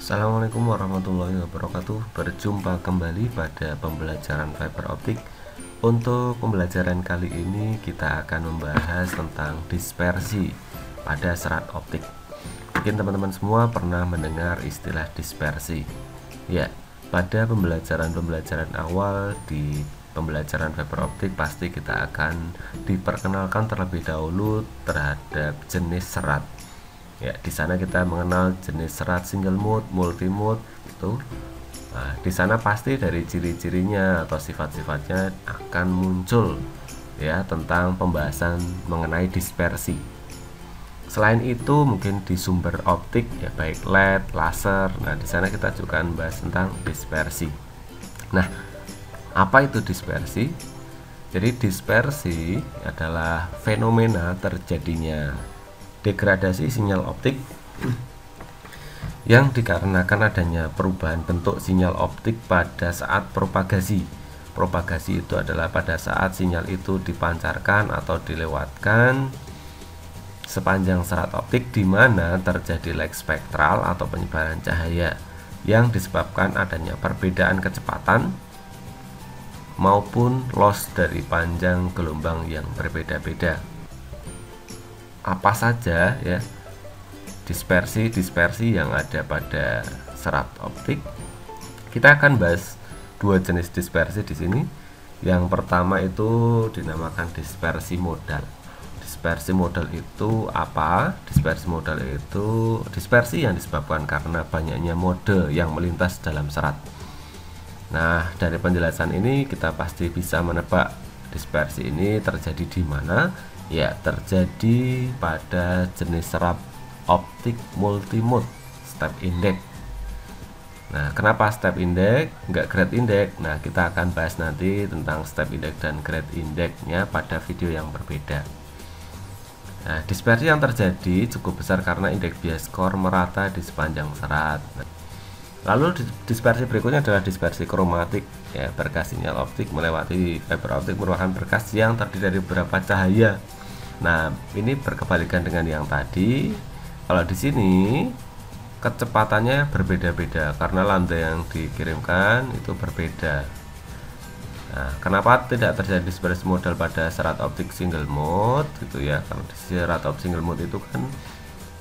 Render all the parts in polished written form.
Assalamualaikum warahmatullahi wabarakatuh. Berjumpa kembali pada pembelajaran fiber optik. Untuk pembelajaran kali ini kita akan membahas tentang dispersi pada serat optik. Mungkin teman-teman semua pernah mendengar istilah dispersi. Ya, pada pembelajaran awal di pembelajaran fiber optik pasti kita akan diperkenalkan terlebih dahulu terhadap jenis serat. Ya, di sana kita mengenal jenis serat single mode, multi mode itu. Nah, di sana pasti dari ciri-cirinya atau sifat-sifatnya akan muncul ya tentang pembahasan mengenai dispersi. Selain itu mungkin di sumber optik ya baik LED, laser. Nah, di sana kita juga akan bahas tentang dispersi. Nah, apa itu dispersi? Jadi dispersi adalah fenomena terjadinya degradasi sinyal optik yang dikarenakan adanya perubahan bentuk sinyal optik pada saat propagasi. Propagasi itu adalah pada saat sinyal itu dipancarkan atau dilewatkan sepanjang serat optik di mana terjadi lag spektral atau penyebaran cahaya yang disebabkan adanya perbedaan kecepatan maupun loss dari panjang gelombang yang berbeda-beda. Apa saja ya dispersi yang ada pada serat optik? Kita akan bahas dua jenis dispersi di sini. Yang pertama itu dinamakan dispersi modal. Dispersi modal itu apa? Dispersi modal itu dispersi yang disebabkan karena banyaknya mode yang melintas dalam serat. Nah, dari penjelasan ini kita pasti bisa menebak dispersi ini terjadi di mana. Ya, terjadi pada jenis serat optik multimode step index. Nah, kenapa step index enggak grade index? Nah, kita akan bahas nanti tentang step index dan grade indexnya pada video yang berbeda. Nah, dispersi yang terjadi cukup besar karena indeks bias core merata di sepanjang serat. Lalu dispersi berikutnya adalah dispersi kromatik. Ya, berkas sinyal optik melewati fiber optik merupakan berkas yang terdiri dari beberapa cahaya. Nah, ini berkebalikan dengan yang tadi. Kalau di sini kecepatannya berbeda-beda karena lambda yang dikirimkan itu berbeda. Nah, kenapa tidak terjadi dispersi modal pada serat optik single mode gitu ya? Karena di serat optik single mode itu kan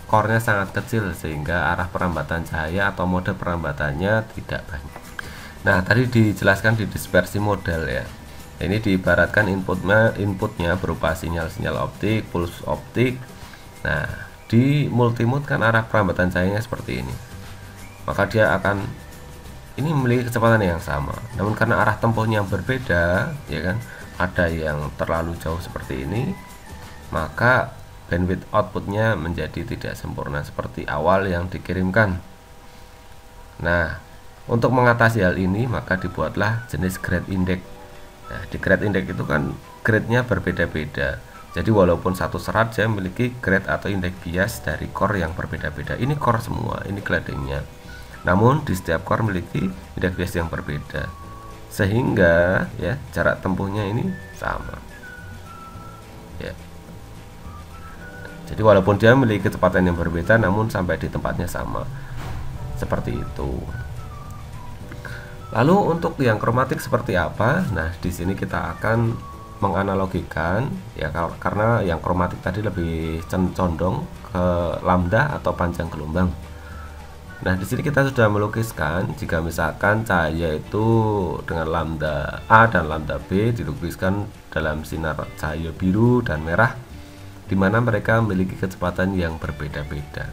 core-nya sangat kecil sehingga arah perambatan cahaya atau mode perambatannya tidak banyak. Nah, tadi dijelaskan di dispersi modal ya. Ini diibaratkan inputnya berupa sinyal-sinyal optik, pulse optik. Nah, di multimode kan arah perambatan cahayanya seperti ini. Maka dia akan ini memiliki kecepatan yang sama. Namun karena arah tempuhnya yang berbeda, ya kan, ada yang terlalu jauh seperti ini, maka bandwidth outputnya menjadi tidak sempurna seperti awal yang dikirimkan. Nah, untuk mengatasi hal ini maka dibuatlah jenis grade index. Nah, di grade index itu kan grade-nya berbeda-beda. Jadi walaupun satu serat saya memiliki grade atau indeks bias dari core yang berbeda-beda. Ini core semua, ini claddingnya. Namun di setiap core memiliki indeks bias yang berbeda. Sehingga ya jarak tempuhnya ini sama. Ya. Jadi walaupun dia memiliki kecepatan yang berbeda namun sampai di tempatnya sama. Seperti itu. Lalu untuk yang kromatik seperti apa? Nah, di sini kita akan menganalogikan ya karena yang kromatik tadi lebih condong ke lambda atau panjang gelombang. Nah, di sini kita sudah melukiskan jika misalkan cahaya itu dengan lambda A dan lambda B dilukiskan dalam sinar cahaya biru dan merah di mana mereka memiliki kecepatan yang berbeda-beda.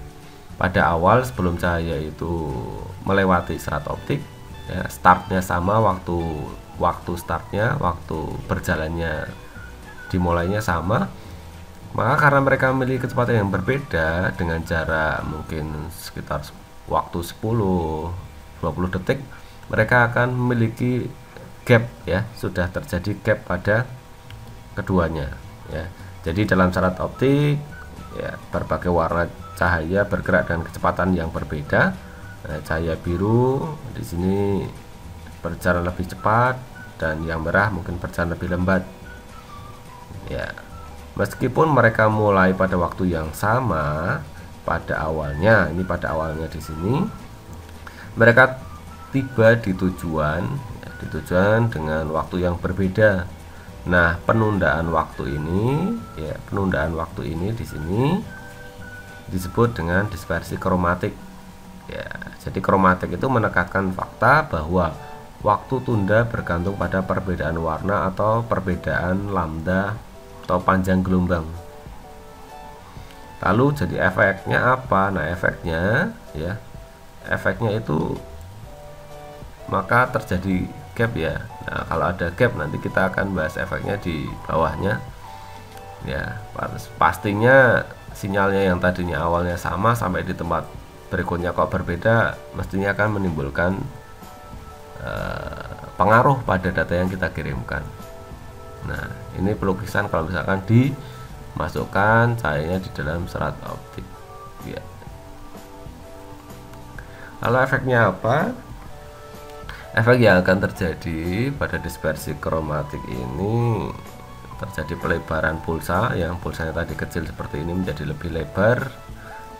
Pada awal sebelum cahaya itu melewati serat optik ya, startnya sama, waktu startnya, waktu berjalannya dimulainya sama. Maka karena mereka memiliki kecepatan yang berbeda dengan jarak mungkin sekitar waktu 10-20 detik, mereka akan memiliki gap ya, sudah terjadi gap pada keduanya ya. Jadi dalam serat optik ya, berbagai warna cahaya bergerak dengan kecepatan yang berbeda. Nah, cahaya biru di sini berjalan lebih cepat dan yang merah mungkin berjalan lebih lambat. Ya, meskipun mereka mulai pada waktu yang sama pada awalnya, ini pada awalnya di sini, mereka tiba di tujuan, ya, di tujuan dengan waktu yang berbeda. Nah, penundaan waktu ini, ya, penundaan waktu ini di sini disebut dengan dispersi kromatik. Ya, jadi kromatik itu menekankan fakta bahwa waktu tunda bergantung pada perbedaan warna atau perbedaan lambda atau panjang gelombang. Lalu jadi efeknya apa? Nah, efeknya, ya, efeknya itu maka terjadi gap, ya. Nah, kalau ada gap nanti kita akan bahas efeknya di bawahnya. Ya, pastinya sinyalnya yang tadinya awalnya sama sampai di tempat berikutnya kok berbeda, mestinya akan menimbulkan pengaruh pada data yang kita kirimkan. Nah, ini pelukisan kalau misalkan dimasukkan cahayanya di dalam serat optik, ya. Lalu efeknya apa? Efek yang akan terjadi pada dispersi kromatik ini terjadi pelebaran pulsa, yang pulsanya tadi kecil seperti ini menjadi lebih lebar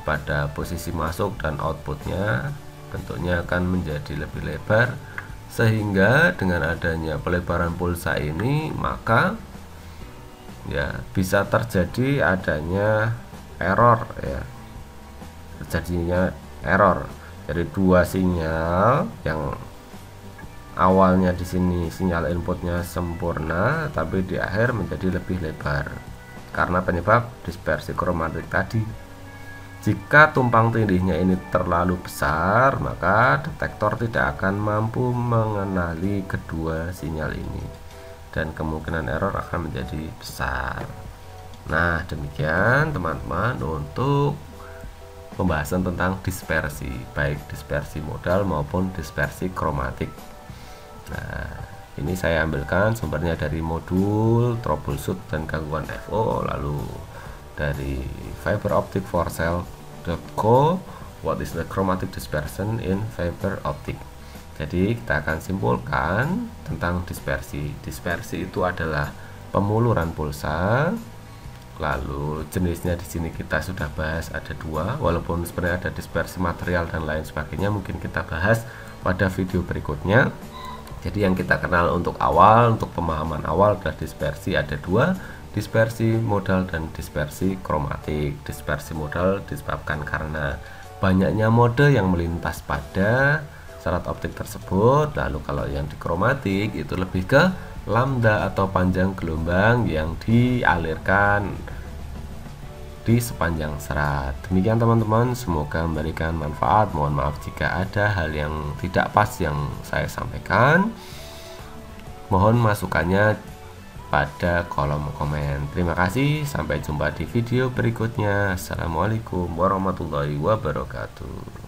pada posisi masuk, dan outputnya bentuknya akan menjadi lebih lebar, sehingga dengan adanya pelebaran pulsa ini maka ya bisa terjadi adanya error, ya, terjadinya error dari dua sinyal yang awalnya di sini sinyal inputnya sempurna tapi di akhir menjadi lebih lebar karena penyebab dispersi kromatik tadi. Jika tumpang tindihnya ini terlalu besar, maka detektor tidak akan mampu mengenali kedua sinyal ini dan kemungkinan error akan menjadi besar. Nah, demikian teman-teman untuk pembahasan tentang dispersi, baik dispersi modal maupun dispersi kromatik. Nah, ini saya ambilkan sumbernya dari modul troubleshoot dan gangguan FO, lalu dari fiberoptic4cell.co, what is the chromatic dispersion in fiber optic. Jadi kita akan simpulkan tentang dispersi. Dispersi itu adalah pemuluran pulsa. Lalu jenisnya di sini kita sudah bahas ada dua, walaupun sebenarnya ada dispersi material dan lain sebagainya, mungkin kita bahas pada video berikutnya. Jadi yang kita kenal untuk awal, untuk pemahaman awal adalah dispersi ada dua, dispersi modal dan dispersi kromatik. Dispersi modal disebabkan karena banyaknya mode yang melintas pada serat optik tersebut. Lalu kalau yang di kromatik itu lebih ke lambda atau panjang gelombang yang dialirkan di sepanjang serat. Demikian teman-teman, semoga memberikan manfaat. Mohon maaf jika ada hal yang tidak pas yang saya sampaikan. Mohon masukannya pada kolom komen. Terima kasih, sampai jumpa di video berikutnya. Assalamualaikum warahmatullahi wabarakatuh.